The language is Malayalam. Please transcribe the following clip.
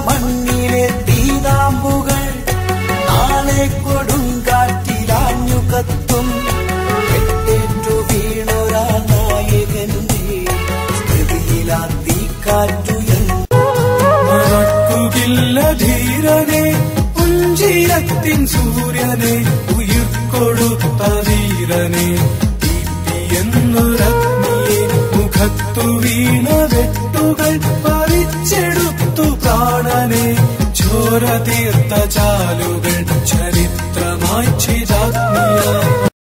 മണ്ണിലെ തീനാമ്പുകൾ നാളെ കൊടുങ്കാറ്റിലാഞ്ഞു കത്തും. കെട്ടേറ്റു വീണൊരാ നായകന്റെ സ്മൃതിയിലാ തീക്കാറ്റുയർക്കുകില്ല ധീരനെ പുഞ്ചിരത്തിൻ സൂര്യനെ ഉയിർ കൊടുത്ത വീരനെ എന്നൊരഗ്നിയെ മുഖത്തു വീണ വെട്ടുകൾ പറിച്ചെടുത്തു പ്രാണനെ ചോര തീർത്ത ചാലുകൾ ചരിത്രമായി ചിതാഗ്നിയായി